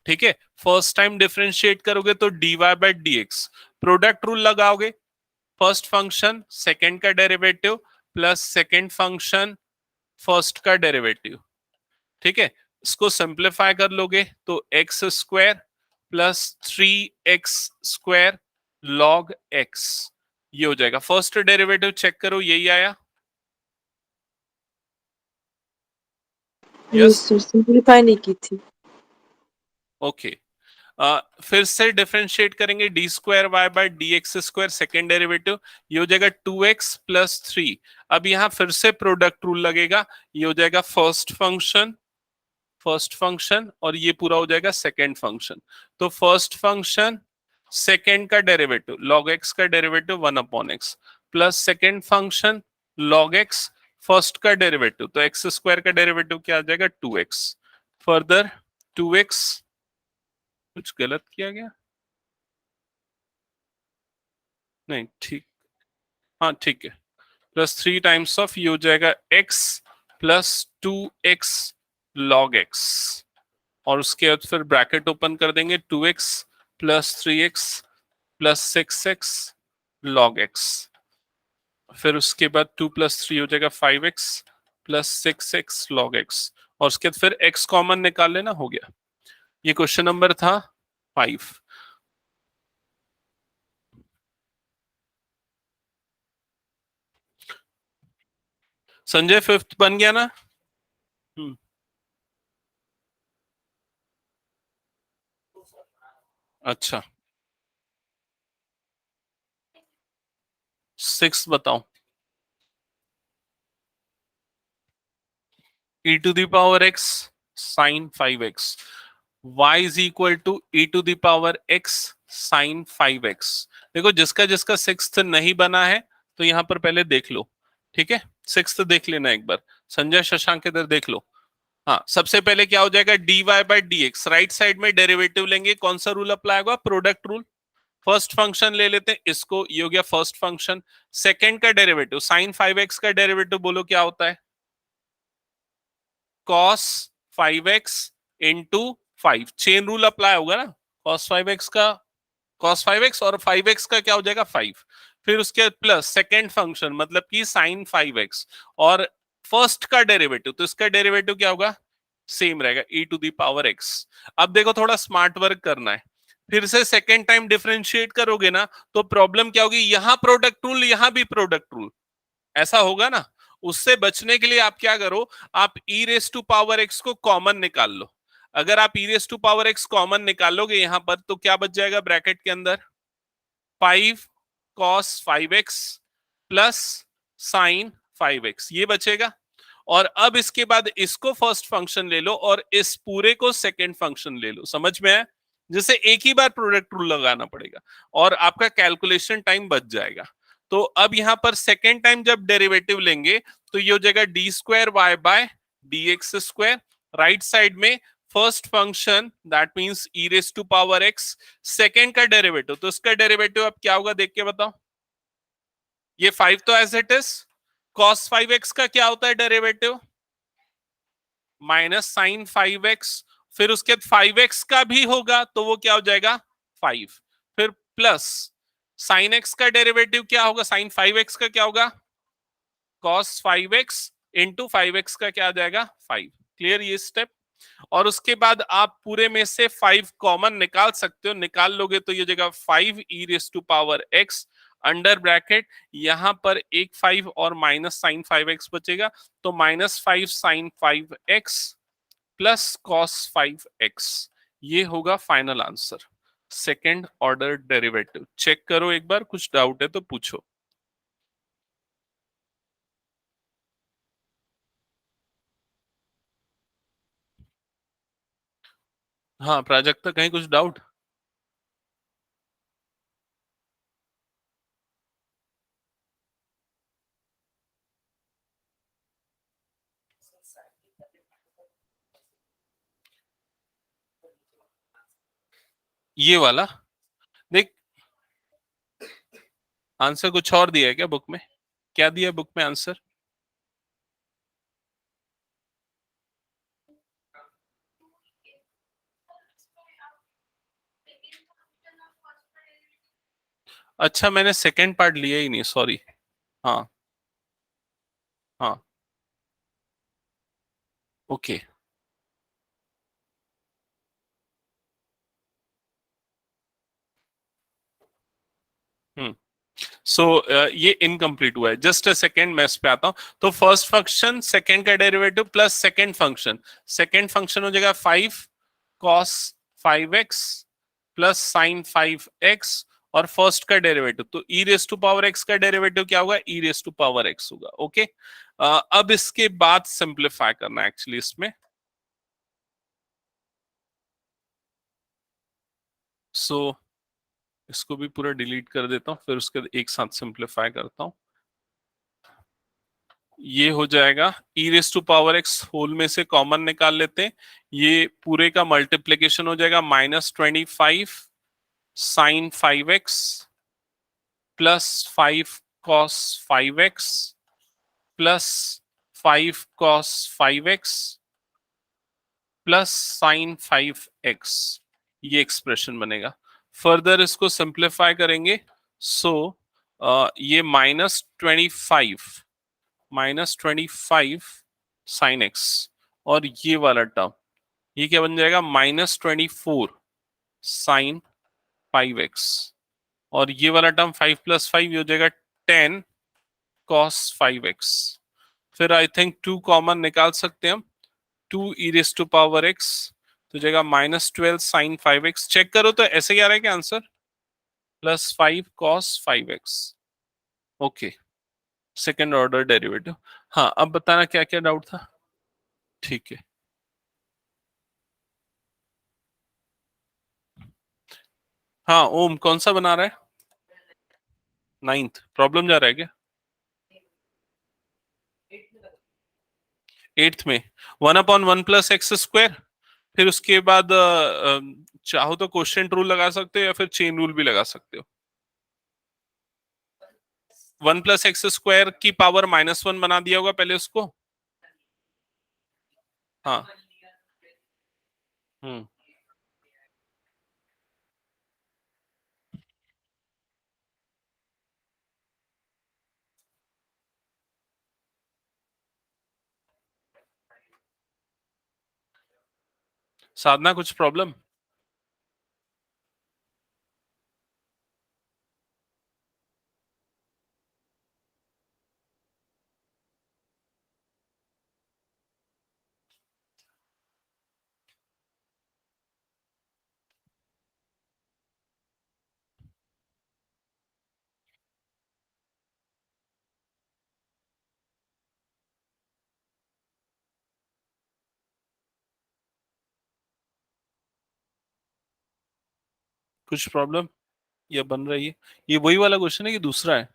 ठीक है, फर्स्ट टाइम डिफरेंशिएट करोगे तो dy by dx, product rule लगाओगे, फर्स्ट फंक्शन सेकंड का derivative plus second function first का डेरिवेटिव। ठीक है, इसको सिंप्लीफाई कर लोगे तो x square plus 3x² log x, ये हो जाएगा। फर्स्ट डेरिवेटिव चेक करो, यही आया। यस सर, सिंपलीफाई नहीं की थी। ओके, फिर से डिफरेंशिएट करेंगे, d² by dx², second derivative, ये हो जाएगा 2x प्लस 3। अब यहां फिर से प्रोडक्ट रूल लगेगा, ये हो जाएगा फर्स्ट फंक्शन और ये पूरा हो जाएगा सेकेंड फंक्शन। तो फर्स्ट फंक्शन सेकेंड का डेरिवेटिव लॉग एक्स का derivative 1/x plus second function log x first का डेरिवेटिव, तो x² का डेरिवेटिव क्या आ जाएगा 2x। फर्दर 2x, कुछ गलत किया गया? नहीं, ठीक, हाँ ठीक है, प्लस 3 टाइम्स ऑफ, ये हो जाएगा x plus 2x log x, और उसके बाद फिर ब्रैकेट ओपन कर देंगे, 2x plus 3x plus 6x log x, फिर उसके बाद 2 प्लस 3 हो जाएगा 5x plus 6x log x, और उसके बाद फिर x कॉमन निकाल लेना, हो गया। ये क्वेश्चन नंबर था 5। संजय फिफ्थ बन गया ना? अच्छा, सिक्स बताओ। e to the power x sign 5x, y is equal to e to the power x sign 5x। देखो, जिसका जिसका सिक्स्थ नहीं बना है तो यहां पर पहले देख लो। ठीक है, सिक्स्थ देख लेना एक बार। संजय शशांक इधर देख लो। हाँ, सबसे पहले क्या हो जाएगा, dy by dx, right side में डेरिवेटिव लेंगे, कौन सा रूल अप्लाई होगा, प्रोडक्ट रूल। फर्स्ट फंक्शन ले लेते हैं इसको, ये हो गया फर्स्ट फंक्शन। सेकंड का डेरिवेटिव साइन 5x का डेरिवेटिव बोलो क्या होता है, cos 5x into 5, chain rule apply होगा ना, cos 5x का cos 5x और 5x का क्या हो जाएगा 5, फिर उसके प्लस सेकंड फंक्शन मतलब कि sin 5x और फर्स्ट का डेरिवेटिव, तो इसका डेरिवेटिव क्या होगा, सेम रहेगा e to the power x। अब देखो, थोड़ा स्मार्ट वर्क करना है, फिर से सेकंड टाइम डिफरेंशिएट करोगे ना तो प्रॉब्लम क्या होगी, यहां प्रोडक्ट रूल यहां भी प्रोडक्ट रूल, ऐसा होगा ना। उससे बचने के लिए आप क्या करो, आप e raise to power x को कॉमन निकाल लो। अगर आप e raise to power x common निकालोगे यहां पर तो क्या बच जाएगा ब्रैकेट के अंदर, 5 cos 5x plus sine 5x, ये बचेगा। और अब इसके बाद इसको फर्स्ट फंक्शन ले लो और इस पूरे को सेकंड फंक्शन ले लो, समझ में है? जैसे एक ही बार प्रोडक्ट रूल लगाना पड़ेगा और आपका कैलकुलेशन टाइम बच जाएगा। तो अब यहां पर सेकेंड टाइम जब डेरिवेटिव लेंगे तो ये हो जाएगा d² by dx², right side में first function that means e raise to power x, second का डेरिवेटिव, तो इसका डेरिवेटिव अब क्या होगा देख के बताओ। ये 5 तो as it is, cos 5x का क्या होता है डेरिवेटिव, माइनस साइन 5x, फिर उसके बाद 5x का भी होगा तो वो क्या हो जाएगा 5, फिर प्लस साइन x का डेरिवेटिव क्या होगा, साइन 5x का क्या होगा cos 5x इंटू 5x का क्या आ जाएगा 5। क्लियर ये स्टेप? और उसके बाद आप पूरे में से 5 कॉमन निकाल सकते हो, निकाल लोगे तो ये हो जाएगा 5 e raise to power x under bracket, यहां पर एक 5 और माइनस साइन 5x बचेगा, तो -5 sign 5x plus cos 5x, ये होगा final answer. Second order derivative check करो एक बार, कुछ डाउट है तो पूछो। हाँ प्राजक्ता, कहीं कुछ डाउट? ये वाला देख, आंसर कुछ और दिया है क्या बुक में? क्या दिया है बुक में आंसर? अच्छा, मैंने सेकंड पार्ट लिया ही नहीं, सॉरी। हाँ हाँ, ओके। हम्म। सो ये इनकम्प्लीट हुआ है, जस्ट अ सेकेंड, मैं इस पे आता हूं। तो फर्स्ट फंक्शन सेकेंड का डेरिवेटिव प्लस सेकेंड फंक्शन हो जाएगा 5 cos 5x plus sine 5x, और फर्स्ट का डेरिवेटिव तो ई रेस टू पावर एक्स का डेरिवेटिव क्या होगा? ई रेस टू पावर एक्स होगा। ओके, अब इसके बाद सिंप्लीफाई करना है एक्चुअली इसमें। सो इसको भी पूरा डिलीट कर देता हूं, फिर उसके एक साथ सिंप्लीफाई करता हूं। ये हो जाएगा e raise to power x, whole में से कॉमन निकाल लेते हैं, ये पूरे का मल्टीप्लीकेशन हो जाएगा -25 sine 5x plus 5 cos 5x plus 5 cos 5x plus sine 5x, ये एक्सप्रेशन बनेगा। फर्दर इसको सिंप्लीफाई करेंगे, सो ये -25 साइन एक्स, और ये वाला टर्म ये क्या बन जाएगा? -24 साइन 5x, और ये वाला टर्म 5 + 5 ये हो जाएगा 10 cos 5x। फिर आई थिंक 2 कॉमन निकाल सकते हैं हम, 2 ई रेस टू पावर एक्स तो जाएगा -12 साइन 5x। चेक करो तो ऐसे ही आ रहा है क्या answer? Plus 5 cos 5x। Okay, second order derivative. हाँ, अब बताना क्या क्या डाउट था। ठीक है, हाँ ओम कौन सा बना रहा है? 9th प्रॉब्लम जा रहा है क्या? 8th में 1/1 + x², फिर उसके बाद चाहो तो क्वोशिएंट रूल लगा सकते हो या फिर चेन रूल भी लगा सकते हो। 1 + x² की पावर -1 बना दिया होगा पहले उसको। हाँ, हम्म, साधना कुछ प्रॉब्लम? कुछ प्रॉब्लम या बन रही है? ये वही वाला क्वेश्चन है कि दूसरा है?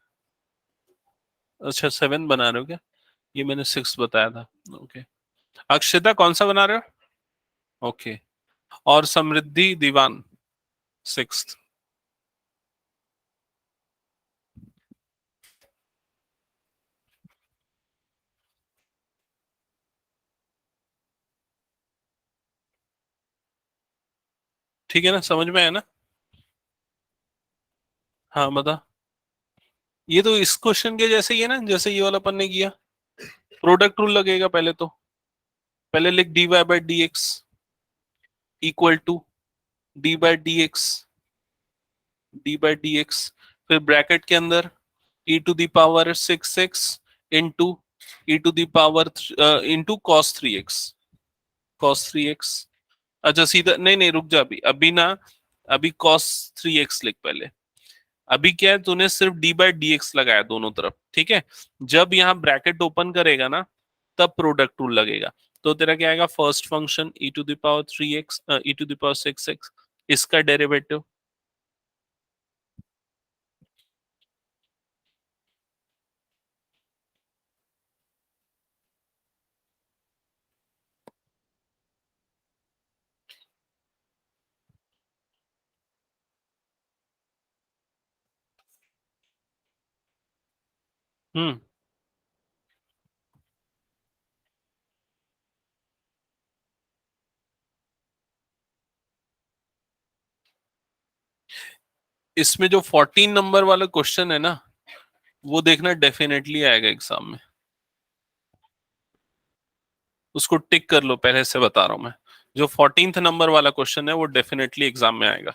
अच्छा, 7 बना रहे हो क्या? ये मैंने 6 बताया था। ओके, अक्षिता कौन सा बना रहे हो? ओके, और समृद्धि दीवान 6th। ठीक है ना, समझ में आया ना? हाँ बता। ये तो इस क्वेश्चन के जैसे ही है ना, जैसे ये वाला अपन ने किया। प्रोडक्ट रूल लगेगा पहले तो, पहले लिख dy/dx इक्वल टू d/dx, फिर ब्रैकेट के अंदर e⁻6x into e⁻, into cos 3x। अच्छा सीधा नहीं नहीं, रुक जा, अभी अभी ना, अभी cos 3x लिख पहले। अभी क्या है, तूने सिर्फ d/dx लगाया दोनों तरफ, ठीक है। जब यहाँ ब्रैकेट ओपन करेगा ना, तब प्रोडक्ट रूल लगेगा। तो तेरा क्या आएगा? फर्स्ट फंक्शन e⁻3x e⁻6x, इसका डेरिवेटिव हम्म। इसमें जो 14 नंबर वाला क्वेश्चन है ना, वो देखना डेफिनेटली आएगा एग्जाम में। उसको टिक कर लो, पहले से बता रहा हूं मैं। जो 14th नंबर वाला क्वेश्चन है वो डेफिनेटली एग्जाम में आएगा।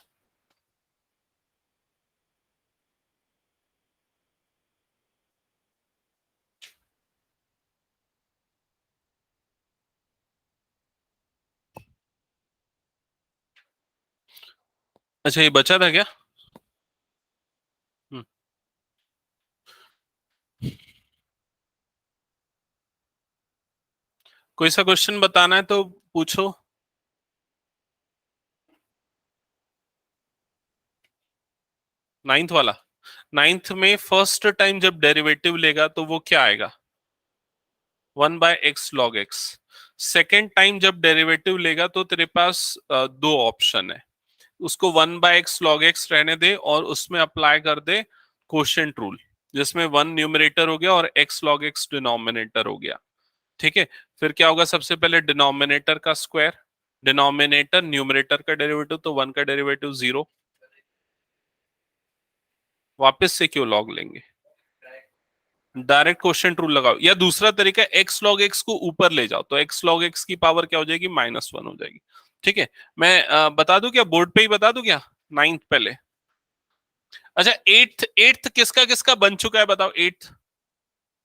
अच्छा, ये बचा था क्या? हम्म। कोई सा क्वेश्चन बताना है तो पूछो। नाइन्थ वाला। नाइन्थ में फर्स्ट टाइम जब डेरिवेटिव लेगा तो वो क्या आएगा? 1/x log x। Second time जब डेरिवेटिव लेगा तो तेरे पास दो ऑप्शन है। उसको 1/x log x रहने दे और उसमें अप्लाई कर दे कोशेंट रूल, जिसमें 1 न्यूमरेटर हो गया और x log x डिनोमिनेटर हो गया। ठीक है। फिर क्या होगा? सबसे पहले डिनोमिनेटर का स्क्वायर, डिनोमिनेटर न्यूमरेटर का डेरिवेटिव, तो 1 का डेरिवेटिव 0। वापस से क्यों लॉग लेंगे? डायरेक्ट क्वोशिएंट रूल लगाओ, या दूसरा तरीका x log x को ऊपर ले जाओ, तो x log x की पावर क्या हो जाएगी? -1 हो जाएगी। ठीक है। मैं बता दूं क्या? बोर्ड पे ही बता दूं क्या? नाइन्थ पहले। अच्छा, एट्थ एट्थ किसका किसका बन चुका है बताओ? एट्थ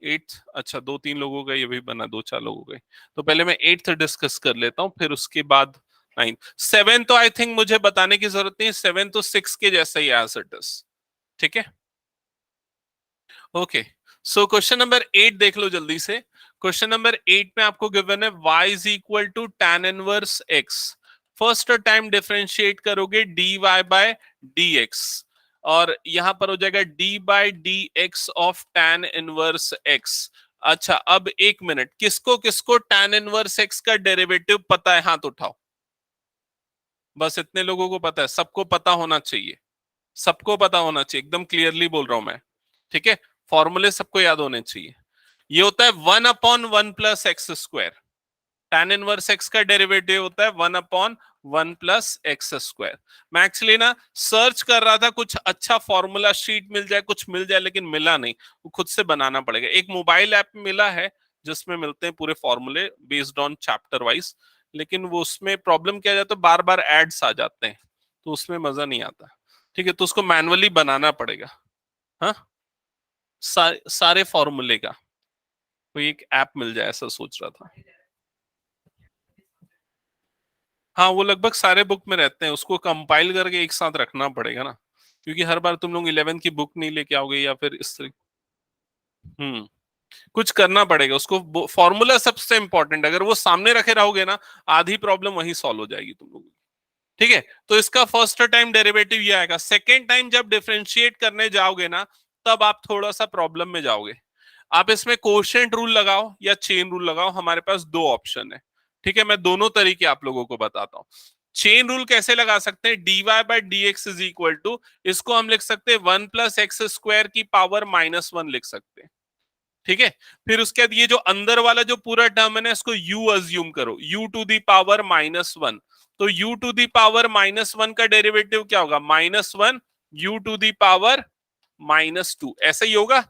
एट्थ अच्छा, दो तीन लोगों का ये भी बना, दो चार लोगों का। तो पहले मैं एट्थ डिस्कस कर लेता हूं, फिर उसके बाद नाइन्थ। सेवन तो आई थिंक मुझे बताने की जरूरत नहीं, सेवन तो सिक्स के जैसा ही एज इट इज। ठीक है। ओके। सो क्वेश्चन नंबर 8 देख लो जल्दी से। क्वेश्चन नंबर 8 में आपको गिवन है y is equal to tan inverse x। First time differentiate करोगे dy बाय dx, और यहां पर हो जाएगा d by dx of tan inverse x। अच्छा, अब एक मिनट, किसको किसको tan इनवर्स x का डेरिवेटिव पता है? हाथ उठाओ। बस इतने लोगों को पता है, सबको पता होना चाहिए। सबको पता होना चाहिए, एकदम क्लियरली बोल रहा हूं मैं। ठीक है। फॉर्मूले सबको याद होने चाहिए। ये होता है 1/1 + x²। tan इनवर्स x का डेरिवेटिव होता है 1/1 + x²। मैं एक्चुअली ना सर्च कर रहा था कुछ अच्छा फॉर्मूला शीट मिल जाए, कुछ मिल जाए, लेकिन मिला नहीं। वो खुद से बनाना पड़ेगा। एक मोबाइल ऐप मिला है जिसमें मिलते हैं पूरे फॉर्मूले बेस्ड ऑन चैप्टर वाइज, लेकिन वो उसमें प्रॉब्लम क्या जाता है, बार बार एड्स आ जाते हैं, तो उसमें मजा नहीं आता। ठीक है, तो उसको मैनुअली बनाना पड़ेगा। हाँ, सारे फॉर्मूले का कोई एक ऐप मिल जाए, ऐसा सोच रहा था। हाँ, वो लगभग सारे बुक में रहते हैं, उसको कंपाइल करके एक साथ रखना पड़ेगा ना, क्योंकि हर बार तुम लोग 11 की बुक नहीं लेके आओगे या फिर इस तरह। कुछ करना पड़ेगा उसको। फॉर्मूला सबसे इंपॉर्टेंट, अगर वो सामने रखे रहोगे ना, आधी प्रॉब्लम वही सॉल्व हो जाएगी तुम लोगों की। ठीक है। तो इसका फर्स्ट टाइम डेरिवेटिव ये आएगा। सेकेंड टाइम जब डिफरेंशिएट करने जाओगे ना, तब आप थोड़ा सा प्रॉब्लम में जाओगे। आप इसमें कोशेंट रूल लगाओ या चेन रूल लगाओ, हमारे पास दो ऑप्शन है। ठीक है, मैं दोनों तरीके आप लोगों को बताता हूं। चेन रूल कैसे लगा सकते हैं? dy/dx इज इक्वल टू, इसको हम लिख सकते हैं 1 + x² की पावर -1 लिख सकते हैं। ठीक है। फिर उसके बाद ये जो अंदर वाला जो पूरा टर्म है ना, इसको u अज्यूम करो, u⁻⁻1। तो u⁻⁻1 का डेरिवेटिव क्या होगा? -1 u⁻⁻2, ऐसा ही होगा।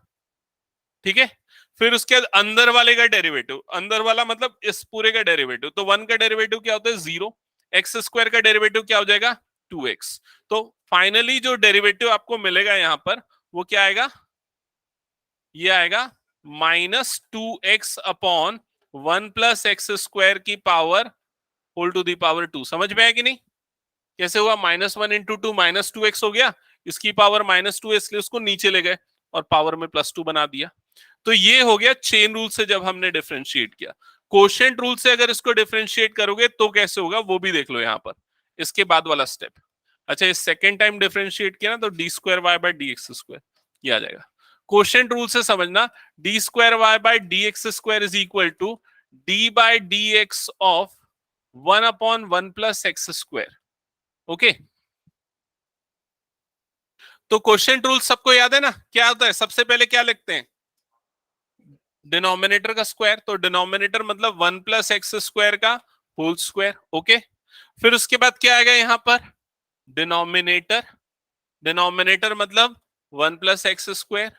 ठीक है। फिर उसके बाद अंदर वाले का डेरिवेटिव, अंदर वाला मतलब इस पूरे का डेरिवेटिव, तो 1 का डेरिवेटिव क्या होता है? 0। x² का डेरिवेटिव क्या हो जाएगा? 2x। तो फाइनली जो डेरिवेटिव आपको मिलेगा यहां पर, वो क्या आएगा? ये आएगा -2x/1 + x² की power whole to the power 2। समझ में आया कि नहीं? कैसे हुआ? -1 × 2 -2x हो गया, इसकी पावर -2, इसलिए उसको नीचे ले गए और पावर में +2 बना दिया। तो ये हो गया चेन रूल से जब हमने डिफरेंशिएट किया। कोशेंट रूल से अगर इसको डिफरेंशिएट करोगे तो कैसे होगा, वो भी देख लो यहां पर, इसके बाद वाला स्टेप। अच्छा, इस सेकेंड टाइम डिफरेंशिएट किया ना, तो d²y/dx², ये आ जाएगा। कोशेंट रूल से समझना, d²y/dx² is equal to d/dx of 1/1 + x²। Okay. तो कोशेंट रूल सबको याद है ना? क्या होता है? सबसे पहले क्या लिखते हैं? डिनोमिनेटर का स्क्वायर, तो डिनोमिनेटर मतलब 1 प्लस एक्स स्क्वायर का होल स्क्वायर। ओके, फिर उसके बाद क्या आएगा यहाँ पर, डिनोमिनेटर, डिनोमिनेटर मतलब 1 प्लस एक्स स्क्वायर,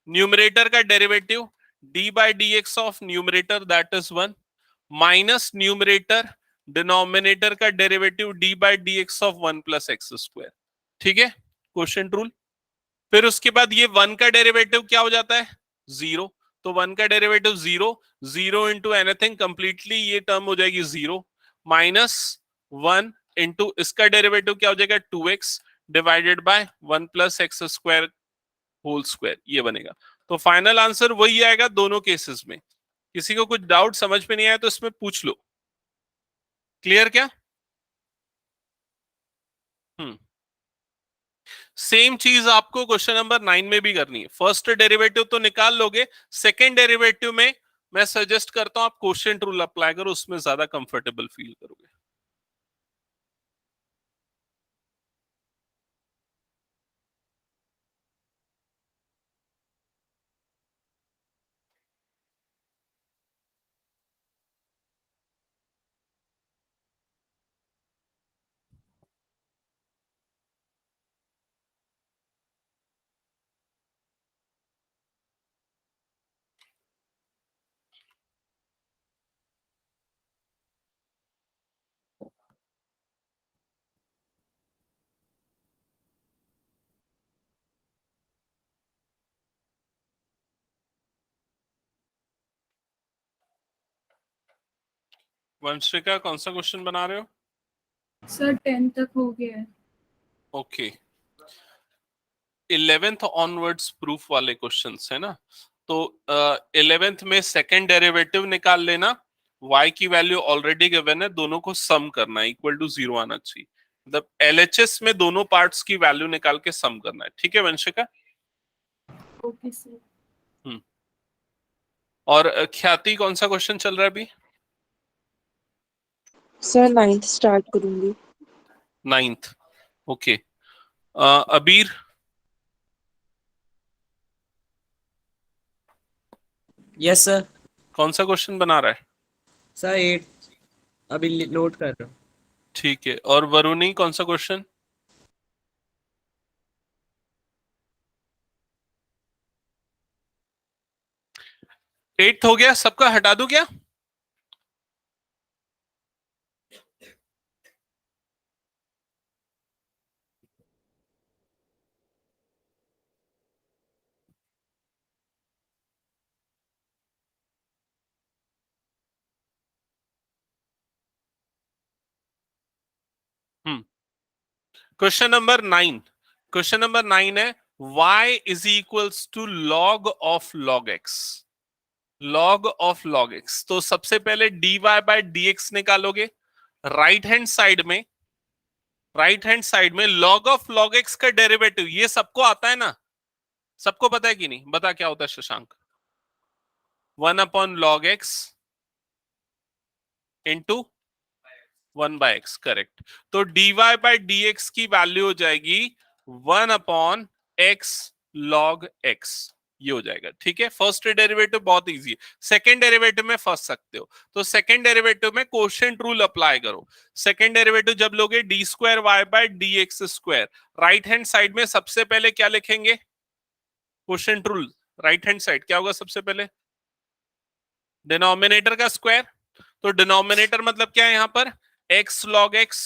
न्यूमरेटर का derivative d by d x of numerator that is 1, minus numerator denominator का derivative d by d x of 1 plus x square. ठीक है, क्वेश्चन रूल। फिर उसके बाद ये 1 का डेरिवेटिव क्या हो जाता है, 0, तो 1 का डेरिवेटिव 0, 0 इंटू एनीथिंग, कंप्लीटली ये टर्म हो जाएगी 0, माइनस 1 इंटू इसका डेरिवेटिव क्या हो जाएगा 2x divided by 1 plus x square whole square, ये बनेगा। तो फाइनल आंसर वही आएगा दोनों केसेस में। किसी को कुछ डाउट समझ में नहीं आया तो इसमें पूछ लो। क्लियर क्या? सेम चीज आपको क्वेश्चन नंबर 9 में भी करनी है। फर्स्ट डेरिवेटिव तो निकाल लोगे, सेकंड डेरिवेटिव में मैं सजेस्ट करता हूं आप क्वोशिएंट रूल अप्लाई करो, उसमें ज्यादा कंफर्टेबल फील करोगे। वंशिका कौन सा क्वेश्चन बना रहे हो? सर 10 तक हो गया है। ओके, 11th ऑनवर्ड्स प्रूफ वाले क्वेश्चंस है ना, तो 11th में सेकंड डेरिवेटिव निकाल लेना, y की वैल्यू ऑलरेडी गिवन है, दोनों को सम करना है, इक्वल टू 0 आना चाहिए, मतलब LHS में दोनों पार्ट्स की वैल्यू निकाल के सम करना है। ठीक है वंशिका? Okay sir. और ख्याति कौन सा क्वेश्चन चल रहा है अभी? सर 9th स्टार्ट करूंगी। 9th, okay. Abir? Yes sir. कौन सा क्वेश्चन बना रहा है? सर 8 अभी नोट कर रहा हूँ। ठीक है, और वरुणी कौन सा क्वेश्चन? एट्थ हो गया सबका, हटा दूं क्या? क्वेश्चन नंबर 9, क्वेश्चन नंबर 9 है y is equals to log of log x, log of log x। तो सबसे पहले dy बाय dx निकालोगे, राइट हैंड साइड में, राइट हैंड साइड में log ऑफ log x का डेरिवेटिव, ये सबको आता है ना, सबको पता है कि नहीं? बता क्या होता है Shashank? 1 upon log x into 1 by x, correct. तो dy बाय dx की वैल्यू हो जाएगी 1 अपॉन x log x, ये हो जाएगा। ठीक है, फर्स्ट डेरिवेटिव बहुत इजी है, सेकंड डेरिवेटिव में फंस सकते हो, तो सेकंड डेरिवेटिव में क्वोशिएंट रूल अप्लाई करो। सेकंड डेरिवेटिव जब लोगे d square y by d x square, right hand side में सबसे पहले क्या लिखेंगे? Quotient rule, right hand side क्या होगा सबसे पहले? डिनोमिनेटर का स्क्वायर, तो डिनोमिनेटर मतलब क्या है यहां पर? x log x,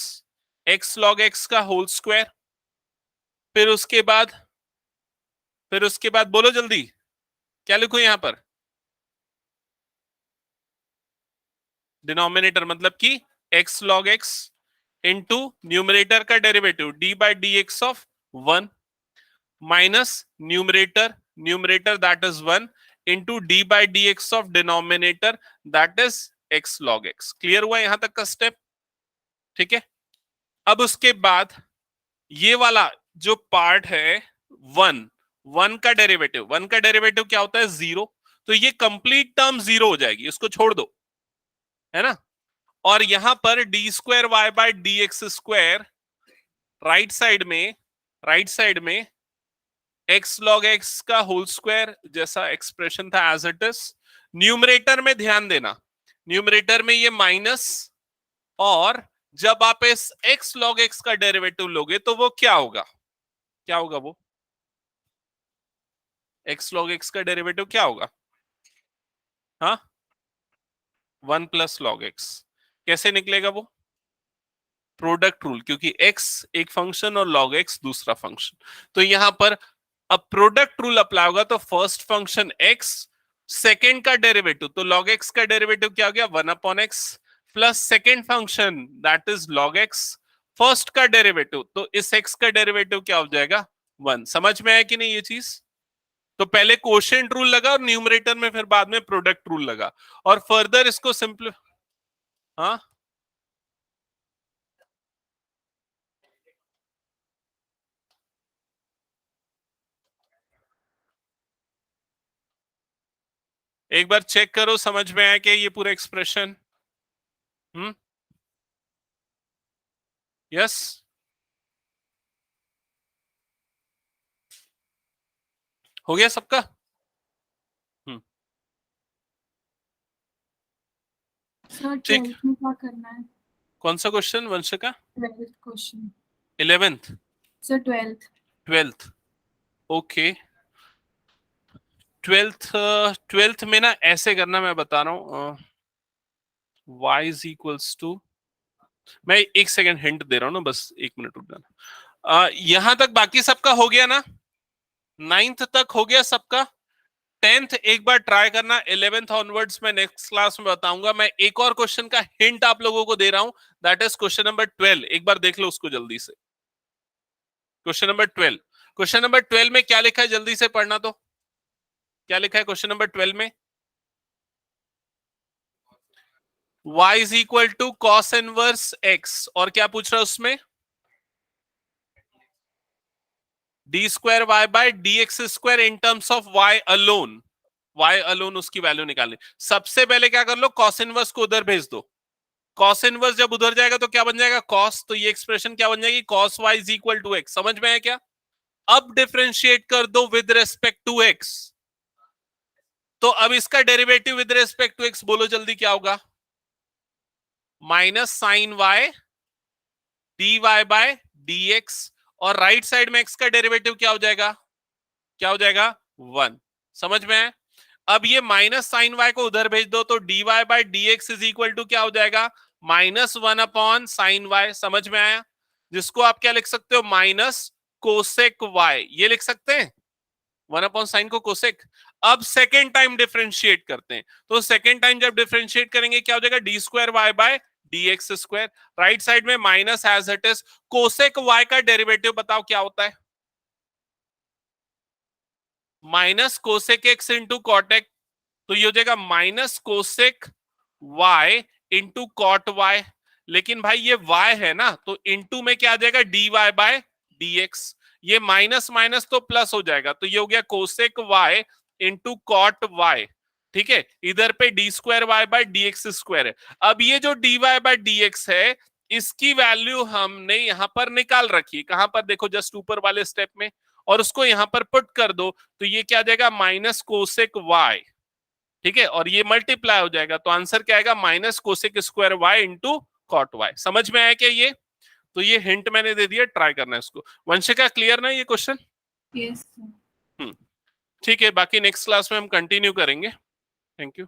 x log x का होल स्क्वायर, फिर उसके बाद बोलो जल्दी, क्या लिखो यहां पर? डिनोमिनेटर मतलब कि x log x into numerator का derivative d by d x of 1, minus numerator, numerator that is 1 into d by d x of denominator that is x log x। Clear हुआ यहां तक का स्टेप? ठीक है, अब उसके बाद ये वाला जो पार्ट है 1 का डेरिवेटिव, 1 का डेरिवेटिव क्या होता है? 0, तो ये कंप्लीट टर्म 0 हो जाएगी, इसको छोड़ दो, है ना। और यहां पर d square y by d x square, right side में x log x का होल स्क्वायर जैसा एक्सप्रेशन था एज इट इज, न्यूमरेटर में ध्यान देना, न्यूमरेटर में ये माइनस, और जब आप इस x log x का डेरिवेटिव लोगे तो वो क्या होगा, क्या होगा वो x log x का डेरिवेटिव क्या होगा? हाँ, 1 प्लस log x। कैसे निकलेगा वो? प्रोडक्ट रूल, क्योंकि x एक फंक्शन और log x दूसरा फंक्शन। तो यहां पर अब प्रोडक्ट रूल अप्लाई होगा, तो फर्स्ट फंक्शन x, सेकेंड का डेरिवेटिव, तो log x का डेरिवेटिव क्या हो गया? 1 upon x plus second function that is log x, first का डेरिवेटिव, तो इस x का डेरिवेटिव क्या हो जाएगा? 1। समझ में आया कि नहीं ये चीज? तो पहले कोशेंट रूल लगा और न्यूमरेटर में फिर बाद में प्रोडक्ट रूल लगा, और फर्दर इसको सिंपल, हाँ एक बार चेक करो समझ में आया क्या ये पूरा एक्सप्रेशन? यस, हो गया सबका? सर ठीक। 12th में क्या करना है? कौन सा question Vanshika? 12th question 11th sir 12th 12th okay. 12th में ना ऐसे करना, मैं बता रहा हूं, y इज इक्वल्स टू, मैं एक सेकंड हिंट दे रहा हूं ना, बस एक मिनट रुक जाना। यहां तक बाकी सबका हो गया ना, 9th तक हो गया सबका। 10th एक बार ट्राई करना, 11th ऑनवर्ड्स मैं नेक्स्ट क्लास में बताऊंगा। मैं एक और क्वेश्चन का हिंट आप लोगों को दे रहा हूं, दैट इज क्वेश्चन नंबर 12। एक बार देख लो उसको जल्दी से। क्वेश्चन नंबर 12, क्वेश्चन नंबर 12 में क्या लिखा है जल्दी से पढ़ना, तो क्या लिखा है क्वेश्चन नंबर 12 में? y is equal to cos inverse x, और क्या पूछ रहा है उसमें? D square y by d x square in terms of y alone, y alone उसकी वैल्यू निकालनी। सबसे पहले क्या कर लो, कॉस इनवर्स को उधर भेज दो। कॉस इनवर्स जब उधर जाएगा तो क्या बन जाएगा? कॉस, तो ये एक्सप्रेशन क्या बन जाएगी? Cos y is equal to x। समझ में आया क्या? अब डिफरेंशिएट कर दो विद रेस्पेक्ट टू x, तो अब इसका derivative with respect to x बोलो जल्दी क्या होगा? Minus sine y d y by d x, और राइट साइड में x का डेरिवेटिव क्या हो जाएगा? क्या हो जाएगा? 1। समझ में है? अब ये माइनस साइन y को उधर भेज दो, तो d y by d x is equal to क्या हो जाएगा? Minus 1 upon sine y। समझ में आया? जिसको आप क्या लिख सकते हो? माइनस कोसेक y, ये लिख सकते हैं 1 अपॉन साइन को कोसेक। अब सेकेंड टाइम डिफरेंशिएट करते हैं, तो सेकेंड टाइम जब डिफरेंशिएट करेंगे क्या हो जाएगा? D square y by d x square, right side में minus as it is. Cosec y का डेरिवेटिव बताओ क्या होता है? Minus cosec x into cot, तो ये हो जाएगा minus cosec y into cot y। लेकिन भाई ये y है ना, तो इंटू में क्या आ जाएगा? D y by d x. ये माइनस माइनस तो प्लस हो जाएगा, तो ये हो गया cosec y into cot y। ठीक है, इधर पे d square y by d x square है। अब ये जो d y by d x है, इसकी वैल्यू हमने यहां पर निकाल रखी। कहां पर? देखो जस्ट ऊपर वाले स्टेप में, और उसको यहां पर पुट कर दो, तो ये क्या आ जाएगा? Minus cosec y। ठीक है, और ये मल्टीप्लाई हो जाएगा, तो आंसर क्या आएगा? Minus cosec square y into cot y। समझ में आया क्या ये? तो ये हिंट मैंने दे दिया, ट्राई करना है इसको। वंशिका क्लियर ना ये क्वेश्चन? Yes sir. ठीक है, बाकी नेक्स्ट क्लास में हम कंटिन्यू करेंगे। Thank you.